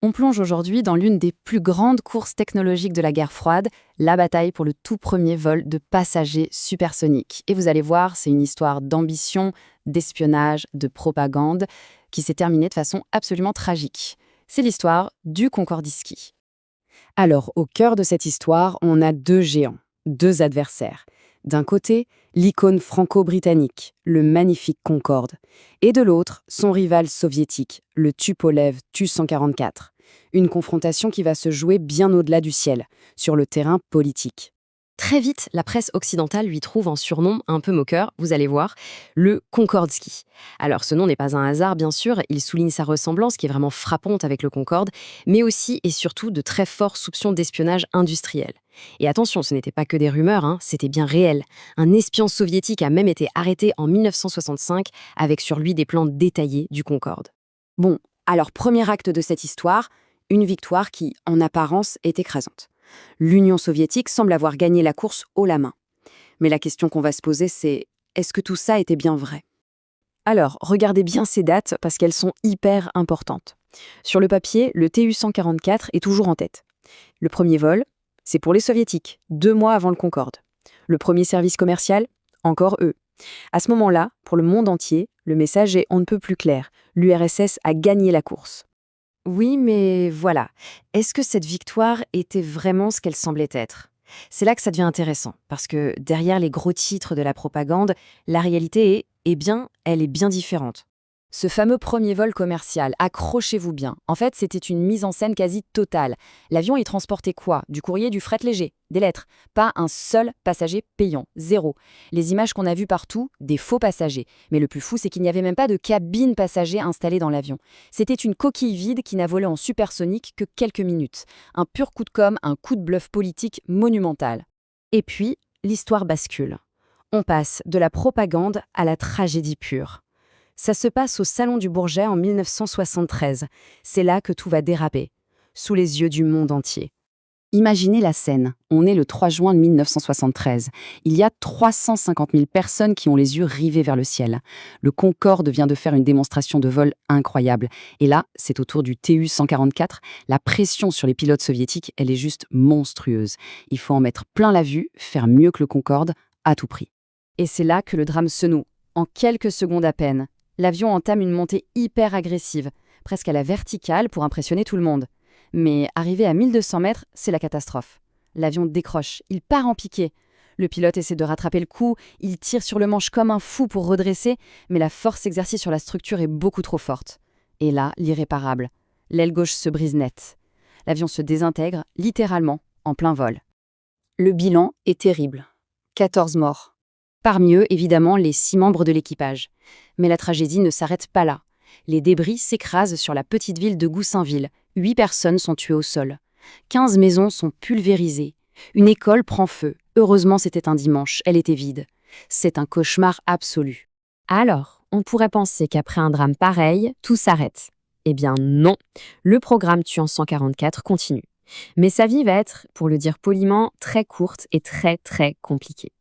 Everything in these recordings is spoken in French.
On plonge aujourd'hui dans l'une des plus grandes courses technologiques de la guerre froide, la bataille pour le tout premier vol de passagers supersoniques. Et vous allez voir, c'est une histoire d'ambition, d'espionnage, de propagande, qui s'est terminée de façon absolument tragique. C'est l'histoire du Concordisky. Alors, au cœur de cette histoire, on a deux géants, deux adversaires. D'un côté, l'icône franco-britannique, le magnifique Concorde, et de l'autre, son rival soviétique, le Tupolev Tu-144. Une confrontation qui va se jouer bien au-delà du ciel, sur le terrain politique. Très vite, la presse occidentale lui trouve un surnom un peu moqueur, vous allez voir, le Concordski. Alors ce nom n'est pas un hasard bien sûr, il souligne sa ressemblance qui est vraiment frappante avec le Concorde, mais aussi et surtout de très forts soupçons d'espionnage industriel. Et attention, ce n'était pas que des rumeurs, c'était bien réel. Un espion soviétique a même été arrêté en 1965 avec sur lui des plans détaillés du Concorde. Bon, alors premier acte de cette histoire, une victoire qui, en apparence, est écrasante. L'Union soviétique semble avoir gagné la course haut la main. Mais la question qu'on va se poser, c'est est-ce que tout ça était bien vrai? Alors, regardez bien ces dates parce qu'elles sont hyper importantes. Sur le papier, le Tu-144 est toujours en tête. Le premier vol, c'est pour les soviétiques, 2 mois avant le Concorde. Le premier service commercial, encore eux. À ce moment-là, pour le monde entier, le message est on ne peut plus clair. L'URSS a gagné la course. Oui, mais voilà. Est-ce que cette victoire était vraiment ce qu'elle semblait être? C'est là que ça devient intéressant, parce que derrière les gros titres de la propagande, la réalité est, elle est bien différente. Ce fameux premier vol commercial, accrochez-vous bien. En fait, c'était une mise en scène quasi totale. L'avion y transportait quoi? Du courrier, du fret léger, des lettres. Pas un seul passager payant, zéro. Les images qu'on a vues partout, des faux passagers. Mais le plus fou, c'est qu'il n'y avait même pas de cabine passager installée dans l'avion. C'était une coquille vide qui n'a volé en supersonique que quelques minutes. Un pur coup de com', un coup de bluff politique monumental. Et puis, l'histoire bascule. On passe de la propagande à la tragédie pure. Ça se passe au Salon du Bourget en 1973. C'est là que tout va déraper, sous les yeux du monde entier. Imaginez la scène. On est le 3 juin 1973. Il y a 350 000 personnes qui ont les yeux rivés vers le ciel. Le Concorde vient de faire une démonstration de vol incroyable. Et là, c'est au tour du Tu-144. La pression sur les pilotes soviétiques, elle est juste monstrueuse. Il faut en mettre plein la vue, faire mieux que le Concorde, à tout prix. Et c'est là que le drame se noue. En quelques secondes à peine, l'avion entame une montée hyper agressive, presque à la verticale pour impressionner tout le monde. Mais arrivé à 1200 mètres, c'est la catastrophe. L'avion décroche, il part en piqué. Le pilote essaie de rattraper le coup, il tire sur le manche comme un fou pour redresser, mais la force exercée sur la structure est beaucoup trop forte. Et là, l'irréparable. L'aile gauche se brise net. L'avion se désintègre, littéralement, en plein vol. Le bilan est terrible. 14 morts. Parmi eux, évidemment, les 6 membres de l'équipage. Mais la tragédie ne s'arrête pas là. Les débris s'écrasent sur la petite ville de Goussainville. 8 personnes sont tuées au sol. 15 maisons sont pulvérisées. Une école prend feu. Heureusement, c'était un dimanche, elle était vide. C'est un cauchemar absolu. Alors, on pourrait penser qu'après un drame pareil, tout s'arrête. Eh bien non, le programme Tu-144 continue. Mais sa vie va être, pour le dire poliment, très courte et très très compliquée.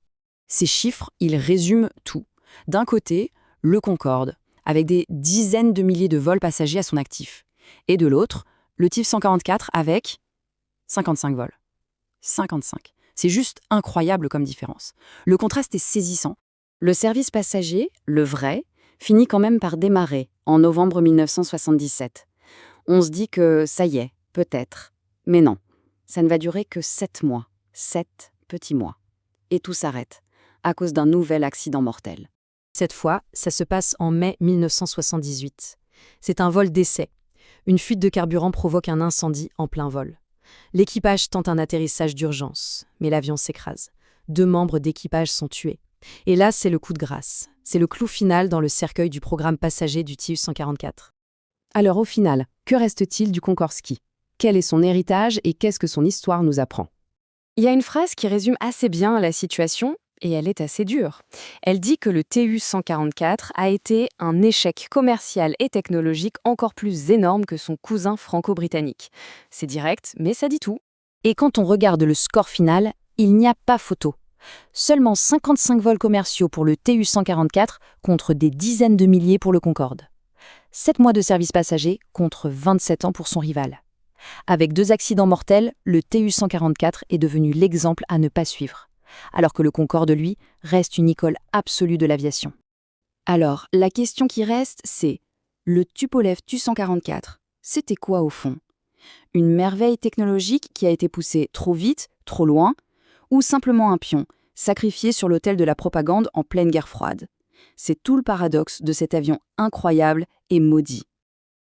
Ces chiffres, ils résument tout. D'un côté, le Concorde, avec des dizaines de milliers de vols passagers à son actif. Et de l'autre, le Tu-144 avec 55 vols. 55. C'est juste incroyable comme différence. Le contraste est saisissant. Le service passager, le vrai, finit quand même par démarrer en novembre 1977. On se dit que ça y est, peut-être. Mais non, ça ne va durer que 7 mois. 7 petits mois. Et tout s'arrête à cause d'un nouvel accident mortel. Cette fois, ça se passe en mai 1978. C'est un vol d'essai. Une fuite de carburant provoque un incendie en plein vol. L'équipage tente un atterrissage d'urgence, mais l'avion s'écrase. 2 membres d'équipage sont tués. Et là, c'est le coup de grâce. C'est le clou final dans le cercueil du programme passager du Tu-144. Alors au final, que reste-t-il du Concordski? Quel est son héritage et qu'est-ce que son histoire nous apprend? Il y a une phrase qui résume assez bien la situation, et elle est assez dure. Elle dit que le Tu-144 a été un échec commercial et technologique encore plus énorme que son cousin franco-britannique. C'est direct, mais ça dit tout. Et quand on regarde le score final, il n'y a pas photo. Seulement 55 vols commerciaux pour le Tu-144 contre des dizaines de milliers pour le Concorde. 7 mois de service passager contre 27 ans pour son rival. Avec 2 accidents mortels, le TU-144 est devenu l'exemple à ne pas suivre, alors que le Concorde, lui, reste une icône absolue de l'aviation. Alors, la question qui reste, c'est le Tupolev Tu-144, c'était quoi au fond? Une merveille technologique qui a été poussée trop vite, trop loin, ou simplement un pion, sacrifié sur l'autel de la propagande en pleine guerre froide? C'est tout le paradoxe de cet avion incroyable et maudit.